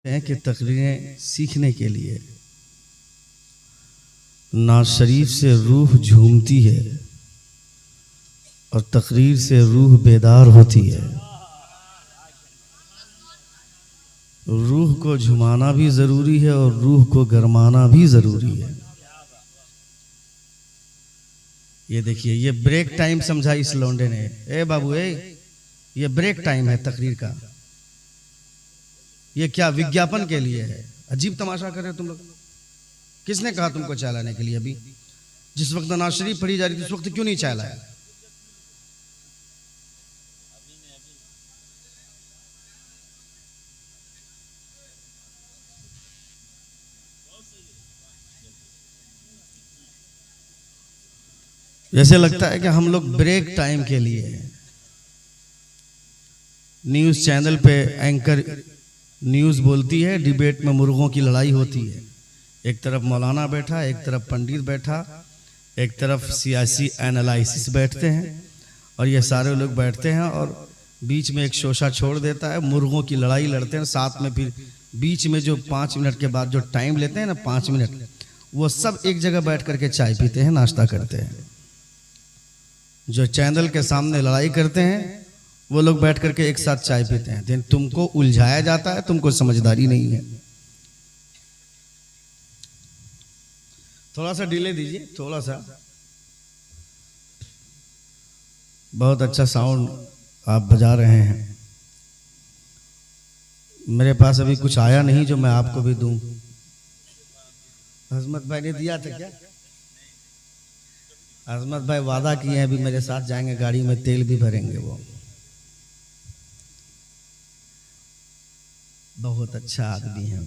हैं कि तकरीरें सीखने के लिए नाज़ शरीफ से रूह झूमती है और तकरीर से रूह बेदार होती है। रूह को झुमाना भी ज़रूरी है और रूह को गरमाना भी ज़रूरी है। ये देखिए, ये ब्रेक टाइम समझा इस लौंडे ने। ए बाबू ये ब्रेक टाइम है तकरीर का। ये क्या विज्ञापन के लिए है? अजीब तमाशा कर रहे हो तुम लोग। किसने कहा तुमको चाय लाने के लिए? अभी जिस वक्त नवाज शरीफ पढ़ी जा रही थी उस वक्त क्यों नहीं चाय लाया? जैसे लगता है कि हम लोग ब्रेक टाइम के लिए न्यूज चैनल पे एंकर न्यूज बोलती है, डिबेट में मुर्गों की लड़ाई होती है। एक तरफ मौलाना बैठा, एक तरफ पंडित बैठा, एक तरफ सियासी एनालिसिस बैठते हैं और ये सारे लोग बैठते हैं और बीच में एक शोशा छोड़ देता है, मुर्गों की लड़ाई लड़ते हैं। साथ में फिर बीच में जो 5 मिनट के बाद जो टाइम लेते हैं ना, 5 मिनट, वो सब एक जगह बैठ करके चाय पीते हैं, नाश्ता करते हैं। जो चैनल के सामने लड़ाई करते हैं वो लोग बैठ करके एक साथ चाय पीते हैं। लेकिन तुमको उलझाया जाता है, तुमको समझदारी नहीं है। थोड़ा सा डिले दीजिए, थोड़ा सा। बहुत अच्छा साउंड आप बजा रहे हैं। मेरे पास अभी कुछ आया नहीं जो मैं आपको भी दूं। अजमत भाई ने दिया था क्या? अजमत भाई वादा किए हैं अभी मेरे साथ जाएंगे, गाड़ी में तेल भी भरेंगे। वो बहुत अच्छा आदमी है,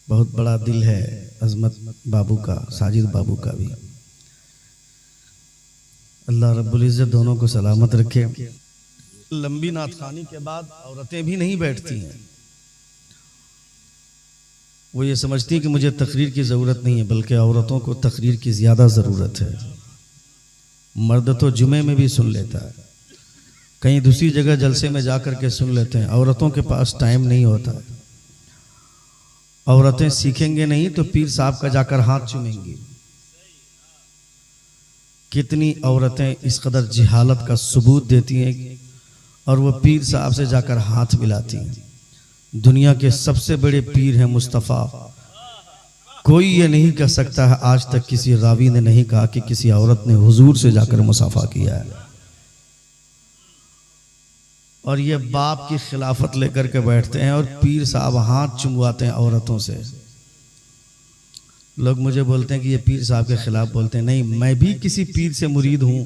बहुत बड़ा दिल है अजमत बाबू का, साजिद बाबू का भी। अल्लाह रब्बुल इज्जत दोनों को सलामत रखे। लंबी नाथखानी के बाद औरतें भी नहीं बैठती हैं। वो ये समझती हैं कि मुझे तकरीर की ज़रूरत नहीं है, बल्कि औरतों को तकरीर की ज़्यादा ज़रूरत है। मर्द तो जुमे में भी सुन लेता है, कहीं दूसरी जगह जलसे में जाकर के सुन लेते हैं। औरतों के पास टाइम नहीं होता। औरतें सीखेंगे नहीं तो पीर साहब का जाकर हाथ चूमेंगी। कितनी औरतें इस कदर जिहालत का सबूत देती हैं और वो पीर साहब से जाकर हाथ मिलाती हैं। दुनिया के सबसे बड़े पीर हैं मुस्तफ़ा। कोई ये नहीं कह सकता है, आज तक किसी रावी ने नहीं कहा कि किसी औरत ने हुजूर से जाकर मुसाफा किया है। और ये बाप की खिलाफत लेकर के बैठते हैं और पीर साहब हाथ चुमवाते हैं औरतों से। लोग मुझे बोलते हैं कि ये पीर साहब के खिलाफ बोलते हैं। नहीं, मैं भी किसी पीर से मुरीद हूं।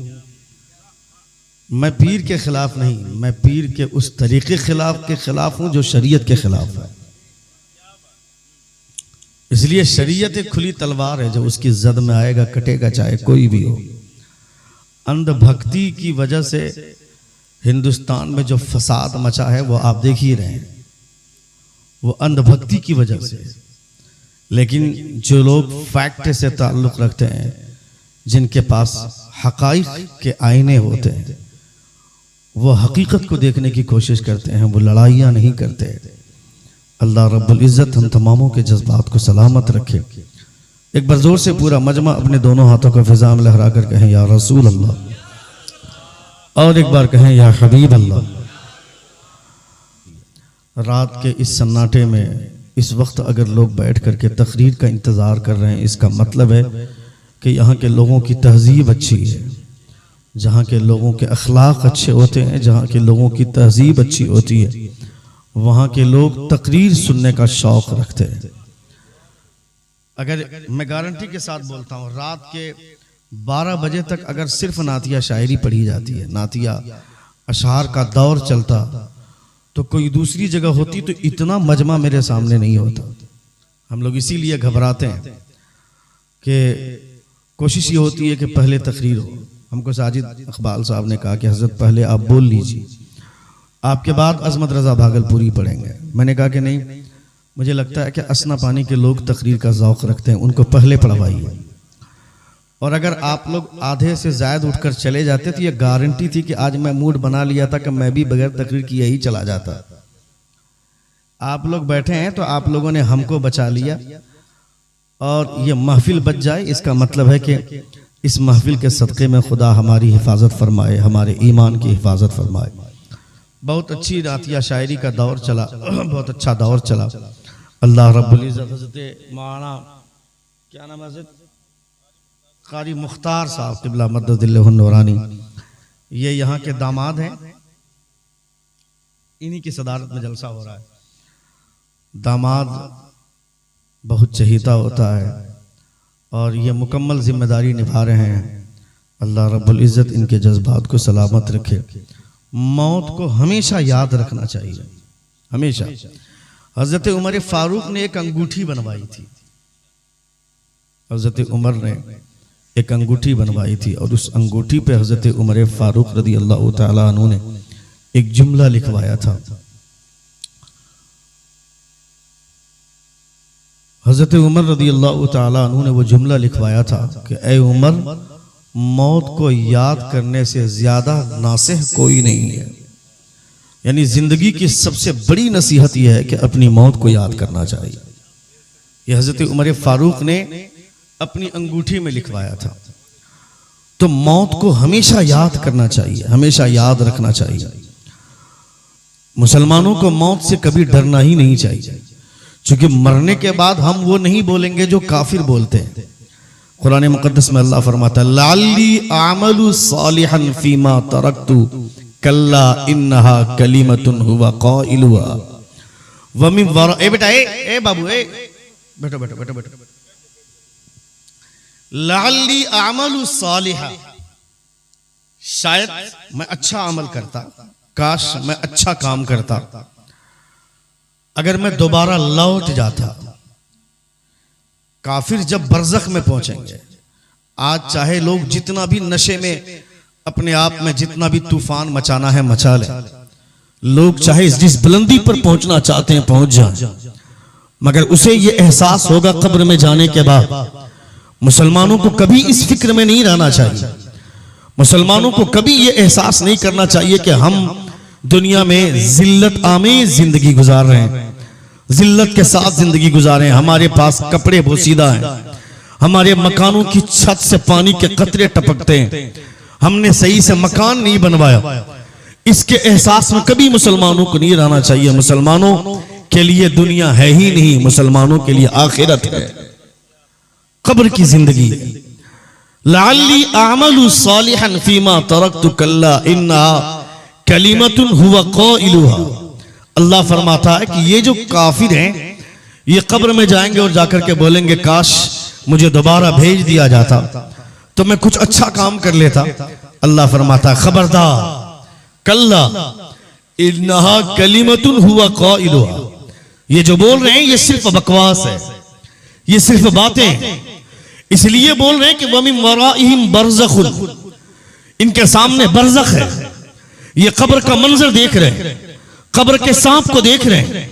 मैं पीर के खिलाफ नहीं, मैं पीर के उस तरीके के खिलाफ हूं जो शरीयत के खिलाफ है। इसलिए शरीयत एक खुली तलवार है, जो उसकी जद में आएगा कटेगा, चाहे कोई भी हो। अंधभक्ति की वजह से हिंदुस्तान में जो फसाद मचा है वो आप देख ही रहे हैं, वो अंधभक्ति की वजह से। लेकिन जो लोग फैक्ट से ताल्लुक़ रखते हैं, जिनके पास हक़ाइक़ के आईने होते हैं, वो हकीकत को देखने की कोशिश करते हैं, वो लड़ाइयाँ नहीं करते। अल्लाह रब्बुल इज़्ज़त हम तमामों के जज्बात को सलामत रखे। एक बार जोर से पूरा मजमा अपने दोनों हाथों को फिज़ा में लहरा कर कहें या रसूल अल्लाह, और एक बार कहें या हबीब अल्लाह। रात के इस सन्नाटे में इस वक्त अगर लोग बैठ करके तकरीर का इंतज़ार कर रहे हैं, इसका मतलब है कि यहाँ के लोगों की तहजीब अच्छी है। जहाँ के लोगों के अखलाक अच्छे होते हैं, जहाँ के लोगों की तहजीब अच्छी होती है, वहाँ के लोग तकरीर सुनने का शौक़ रखते हैं। अगर मैं गारंटी के साथ बोलता हूँ, रात के 12 बजे तक अगर सिर्फ नातिया शायरी पढ़ी जाती है, नातिया अशआर का दौर चलता, तो कोई दूसरी जगह होती तो इतना मजमा मेरे सामने नहीं होता। हम लोग इसीलिए घबराते हैं कि कोशिश ये होती है कि पहले तकरीर हो। हमको साजिद इकबाल साहब ने कहा कि हजरत पहले आप बोल लीजिए, आपके बाद अजमत रजा भागलपुरी पढ़ेंगे। मैंने कहा कि नहीं, मुझे लगता है कि असना पानी के लोग तकरीर का ज़ौक़ रखते हैं, उनको पहले पढ़वाइए। और अगर आप लोग आधे से ज़्यादा उठकर चले जाते तो ये गारंटी थी कि आज मैं मूड बना लिया था कि मैं भी बगैर तकरीर किए ही चला जाता। आप लोग बैठे हैं तो आप लोगों ने हमको बचा लिया और ये महफिल बच जाए, इसका मतलब है कि इस महफिल के सदक़े में खुदा हमारी हिफाजत फरमाए, हमारे ईमान की हिफाजत फरमाए। बहुत अच्छी रातिया शायरी का दौर चला, बहुत अच्छा दौर चला। अल्लाह रब्बुल इज़्ज़त हज़रत मौलाना क्या नाम है, कारी मुख्तार साहब क़िबला मद्ददिल्लाहु नूरानी, ये यहाँ के दामाद हैं, इन्हीं की सदारत में जलसा हो रहा है। दामाद बहुत चहीता होता है और ये मुकम्मल जिम्मेदारी निभा रहे हैं। अल्लाह रब्बुल इज़्ज़त इनके जज्बात को सलामत रखे। मौत को हमेशा याद रखना चाहिए, हमेशा। हज़रत उमर फारूक ने एक अंगूठी बनवाई थी, हज़रत उमर ने एक अंगूठी बनवाई थी और उस अंगूठी पे हज़रत उमर फारूक रज़ी अल्लाह तआला अन्हु ने एक जुमला लिखवाया था। हज़रत उमर रज़ी अल्लाह तआला अन्हु ने वो जुमला लिखवाया था कि ऐ उमर, मौत को याद करने से ज्यादा नासिह कोई नहीं है। यानी जिंदगी की सबसे बड़ी नसीहत यह है कि अपनी मौत को याद करना चाहिए। यह हज़रत उमर फारूक ने अपनी अंगूठी में लिखवाया था। तो मौत को हमेशा याद करना चाहिए, हमेशा याद रखना चाहिए। मुसलमानों को मौत से कभी डरना ही नहीं चाहिए, क्योंकि मरने के बाद हम वो नहीं बोलेंगे जो काफिर बोलते हैं। कुरान मुक़द्दस में अल्लाह फरमाता है, लअल्ली आमलु सालिहन फीमा तरक्तु कल्ला इन्नहा कलिमतुन हुवा क़ाइलुहा व मिन वरा। ए बेटा, ए बाबू, बैठो बैठो बैठो बैठो। लअल्ली आमलु सालिहा, शायद मैं अच्छा अमल करता, काश मैं अच्छा काम करता, अगर मैं दोबारा लौट जाता। काफिर जब बरज़ख में पहुंचेंगे, आज चाहे लोग जितना भी नशे में अपने आप में जितना भी तूफान मचाना है मचा ले, लोग चाहे जिस बुलंदी पर पहुंचना चाहते हैं पहुंच जाएं, मगर उसे ये एहसास होगा कब्र में जाने के बाद। मुसलमानों को कभी इस फिक्र में नहीं रहना चाहिए, मुसलमानों को कभी ये एहसास नहीं करना चाहिए कि हम दुनिया में जिल्लत आमेज जिंदगी गुजार रहे हैं, जिल्लत के साथ जिंदगी गुजारे। हमारे पास कपड़े बोसीदा हैं, हमारे मकानों की छत से पानी के कतरे टपकते हैं, हमने सही से मकान नहीं बनवाया। इसके एहसास में कभी मुसलमानों को नहीं रहना चाहिए। मुसलमानों के लिए दुनिया है ही नहीं, मुसलमानों के लिए आखिरत है, कब्र की जिंदगी। लअल्ली आमलु सालिहन फीमा तरक्तु कल्ला इन्नहा कलिमतुन हुवा क़ाइलुहा। अल्लाह फरमाता है कि ये जो काफिर हैं, ये कब्र में जाएंगे और जाकर के बोलेंगे, काश मुझे दोबारा भेज दिया जाता तो मैं कुछ अच्छा काम कर लेता। अल्लाह फरमाता है, खबरदार, कल्ला इन्नहा कलिमतुन हुवा क़ाइलुहा। ये जो बोल रहे हैं ये सिर्फ बकवास है, ये सिर्फ बातें। इसलिए बोल रहे हैं कि वमिन वराइहिम बरज़खुन, इनके सामने बरज़ख है। ये कब्र का मंजर देख रहे हैं, कब्र के सांप को देख रहे हैं,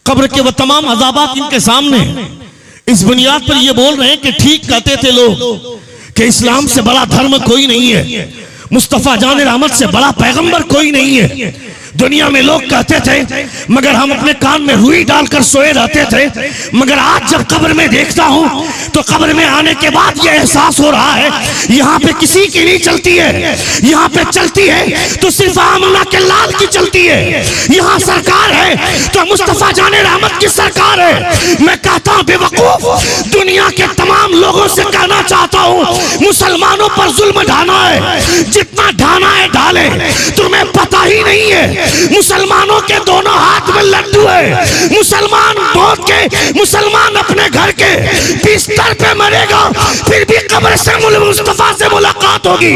कब्र के वो तमाम अज़ाबात इनके सामने। इस बुनियाद पर ये बोल रहे हैं कि ठीक कहते थे लोग कि इस्लाम से बड़ा धर्म कोई नहीं है, मुस्तफा जान रहमत से बड़ा पैगंबर कोई नहीं है। दुनिया में लोग कहते थे, मगर हम अपने कान में रुई डालकर सोए रहते थे। मगर आज जब कब्र में देखता हूं तो कब्र में आने के बाद यह एहसास हो रहा है, यहाँ पे किसी की नहीं चलती है, यहाँ पे चलती है तो सिर्फ आमना के लाल की चलती है। यहाँ सरकार है तो मुस्तफा जाने रहमत की सरकार है। मैं कहता हूँ बेवकूफ, दुनिया के तमाम लोगों से कहना चाहता हूँ, मुसलमानों पर जुल्म ढाना है, जितना ढाना है ढाले, तुम्हें पता ही नहीं है मुसलमानों के दोनों हाथ में लड्डू है। मुसलमान मौत के, मुसलमान अपने घर के बिस्तर पे मरेगा, फिर भी कब्र से मुस्तफा से मुलाकात होगी।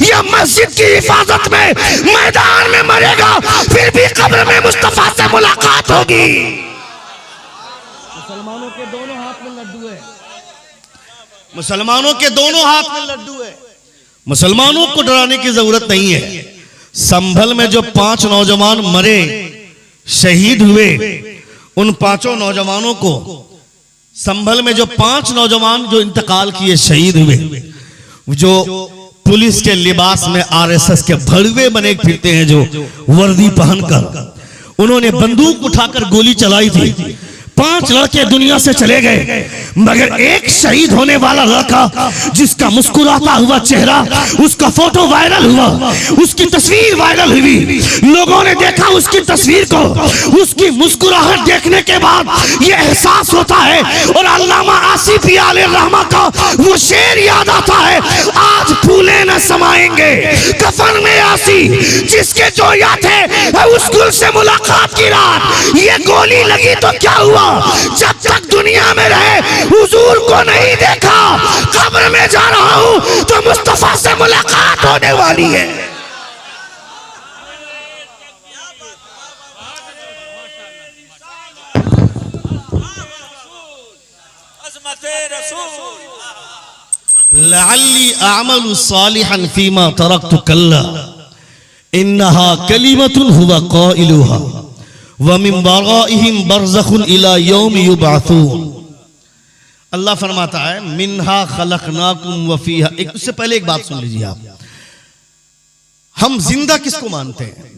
यह मस्जिद की हिफाजत में मैदान में मरेगा, फिर भी कब्र में मुस्तफा से मुलाकात होगी। मुसलमानों के दोनों हाथ में लड्डू है, मुसलमानों के दोनों हाथ में लड्डू है। मुसलमानों को डराने की जरूरत नहीं है। संभल में जो 5 नौजवान मरे, शहीद हुए, उन 5 नौजवानों को, संभल में जो 5 नौजवान जो इंतकाल किए, शहीद हुए, जो पुलिस के लिबास में आरएसएस के भड़वे बने फिरते हैं, जो वर्दी पहनकर, उन्होंने बंदूक उठाकर गोली चलाई थी। 5 लड़के दुनिया से चले गए, मगर एक शहीद होने वाला लड़का जिसका मुस्कुराता हुआ चेहरा, उसका फोटो वायरल हुआ, उसकी तस्वीर वायरल हुई। लोगों ने देखा उसकी तस्वीर को, उसकी मुस्कुराहट देखने के बाद ये एहसास होता है और अल्लामा आसिफ रहमा का वो शेर याद आता है, आज फूले न समाएंगे कफन में आसी जिसके जो याद है उस गुल से मुलाकात की रात। ये गोली लगी तो क्या हुआ, जब तक दुनिया में रहे हुजूर को नहीं देखा, कब्र में जा रहा हूं तो मुस्तफा से मुलाकात होने वाली है। लअल्ली अअमलु सालिहन फीमा तरक्तु कल्ला इन्नहा कलिमतुन हुवा क़ाइलुहा व मिन वराइहिम बरज़खुन इला यौम युबअसून। अल्लाह फरमाता है मिन्हा खलकनाकुम व फीहा। उससे पहले एक बात सुन लीजिए आप, हम जिंदा किसको मानते हैं?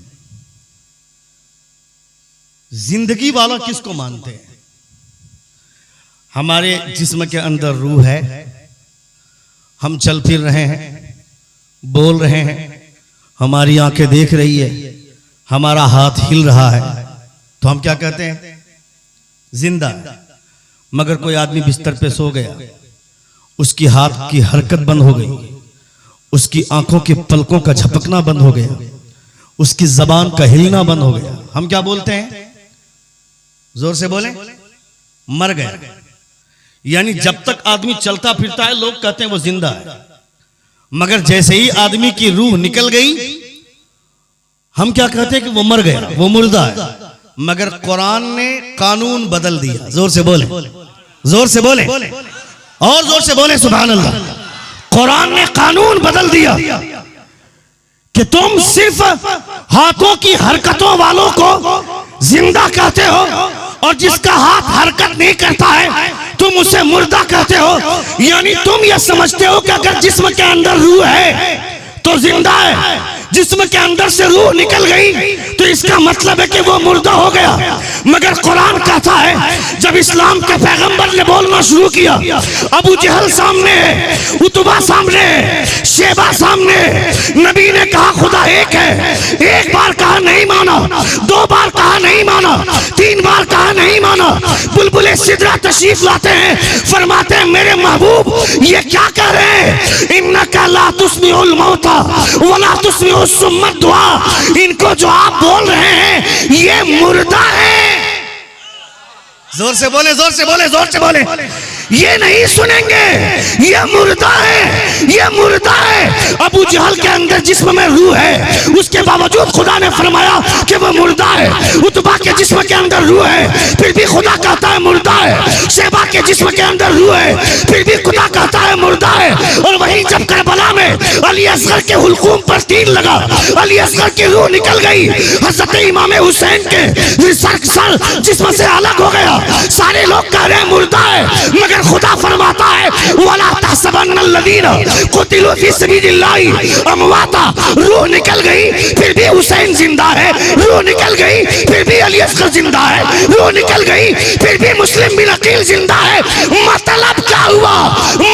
जिंदगी वाला किसको मानते हैं? हमारे जिस्म के अंदर रूह है, हम चल फिर रहे हैं, बोल रहे हैं, हमारी आंखें देख रही है, हमारा हाथ हिल रहा है, तो हम क्या कहते हैं? जिंदा। मगर कोई आदमी बिस्तर पे सो गया, उसकी हाथ की हरकत बंद हो गई, उसकी आंखों की पलकों का झपकना बंद हो गया, उसकी जबान का हिलना बंद हो गया, हम क्या बोलते हैं? जोर से बोलें, मर गया। यानी जब तक आदमी चलता फिरता है लोग कहते हैं वो जिंदा है, मगर जैसे ही आदमी की रूह निकल गई हम क्या कहते हैं कि वो मर गया, वो मुर्दा है। मगर कुरान ने कानून बदल दिया। जोर से बोले, जोर से बोले और जोर से बोले सुभान अल्लाह। कुरान ने कानून बदल दिया कि तुम सिर्फ हाथों की हरकतों वालों को जिंदा कहते हो और जिसका हाथ हरकत नहीं करता है तुम उसे मुर्दा कहते हो। यानी तुम यह समझते हो कि अगर जिस्म के अंदर रूह है तो जिंदा है, जिस्म के अंदर से रूह निकल गई तो इसका मतलब है कि वो मुर्दा हो गया। मगर कुरान कहता है जब इस्लाम के पैगंबर ने बोलना शुरू किया, अबू जहल सामने, उतबा सामने, शेबा सामने, नबी ने कहा खुदा एक है। एक बार कहा नहीं माना, 2 बार कहा नहीं माना, 3 बार कहा नहीं माना। बुलबुले सिदरा तशरीफ लाते हैं, फरमाते हैं मेरे महबूब ये क्या कह रहे हैं? इन्नका ला तुस्मिउल मौता वला तुस्मिउ सुम्मत दुआ। इनको जो आप बोल रहे हैं ये मुर्दा है। जोर से बोले, जोर से बोले, जोर से बोले। ये नहीं सुनेंगे, ये मुर्दा है, ये मुर्दा है। अबू जहल के अंदर जिस्म में रूह है, उसके बावजूद खुदा ने फरमाया कि वो मुर्दा है। उतबा के जिस्म के अंदर रूह है, फिर भी खुदा कहता है मुर्दा है। शेबा के जिस्म के अंदर रूह है, फिर भी खुदा कहता है मुर्दा है। और वहीं जब करबला में अली असगर के हुल्कूम पर तीर लगा, अली असगर की रूह निकल गई, हजरत इमाम हुसैन के सर जिस्म से अलग हो गया। सारे लोग कह रहे हैं मुर्दा है, मगर खुदा फरमाता है वला तहसबन्नल्लज़ीना कुतिलू फी सबीलिल्लाहि अमवाता। रूह निकल गई फिर भी हुसैन जिंदा है, रूह निकल गई फिर भी अली असगर जिंदा है, रूह निकल गई फिर भी मुस्लिम बिन अकील जिंदा है। मतलब क्या हुआ?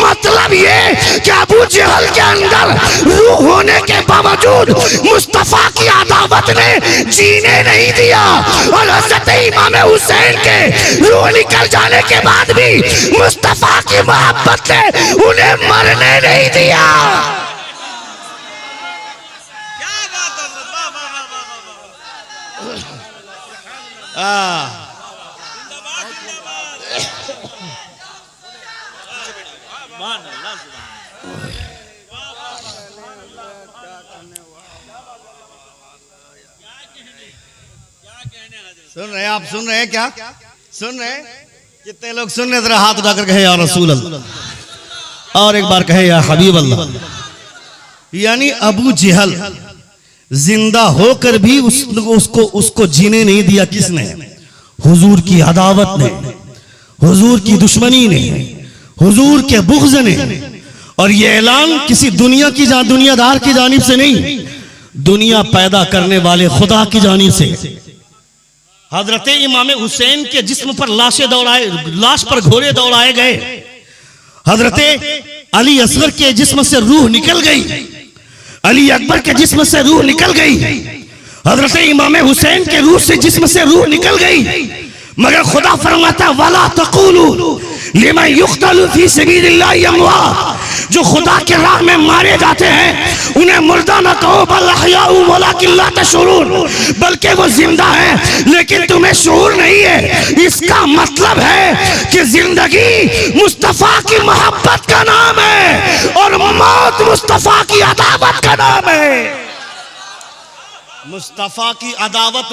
मतलब ये कि अबू जहल के अंदर रूह होने के बावजूद मुस्तफा की अदावत ने जीने नहीं दिया, और हज़रत इमाम हुसैन के रूह निकल जाने के बाद भी मुस्तफा की मोहब्बत ने उन्हें मरने नहीं दिया। क्या बात है। सुन रहे हैं आप? सुन रहे हैं क्या? सुन रहे हैं? कितने लोग सुन रहे? जरा हाथ उठाकर कहे या रसूल अल्लाह, और एक बार कहे या हबीब अल्लाह। यानी अबू जहल जिंदा होकर भी उसको जीने नहीं दिया। किसने? हुजूर की अदावत ने, हुजूर की दुश्मनी ने, हुजूर के बुग़्ज़ ने। और ये ऐलान किसी दुनियादार की जानिब से नहीं, दुनिया पैदा करने वाले खुदा की जानिब से। हजरत इमाम हुसैन के जिस्म पर लाश पर घोड़े दौड़ाए गए। हजरत अली असगर के जिस्म से रूह निकल गई, अली अकबर के जिस्म से रूह निकल गई, हजरत इमाम हुसैन के रूह से जिस्म से रूह निकल गई। मगर खुदा फरमाता वला तक़ूलू लिमन युक़तलु फी सबीलिल्लाहि अमवात, जो खुदा के राह में मारे जाते हैं उन्हें मुर्दा न कहो, बल अहयाउ वलाकिन ला तशऊरून, बल्कि वो जिंदा हैं लेकिन तुम्हें शऊर नहीं है। इसका मतलब है कि जिंदगी मुस्तफा की मोहब्बत का नाम है और मौत मुस्तफा की अदावत का नाम है। मुस्तफा की अदावत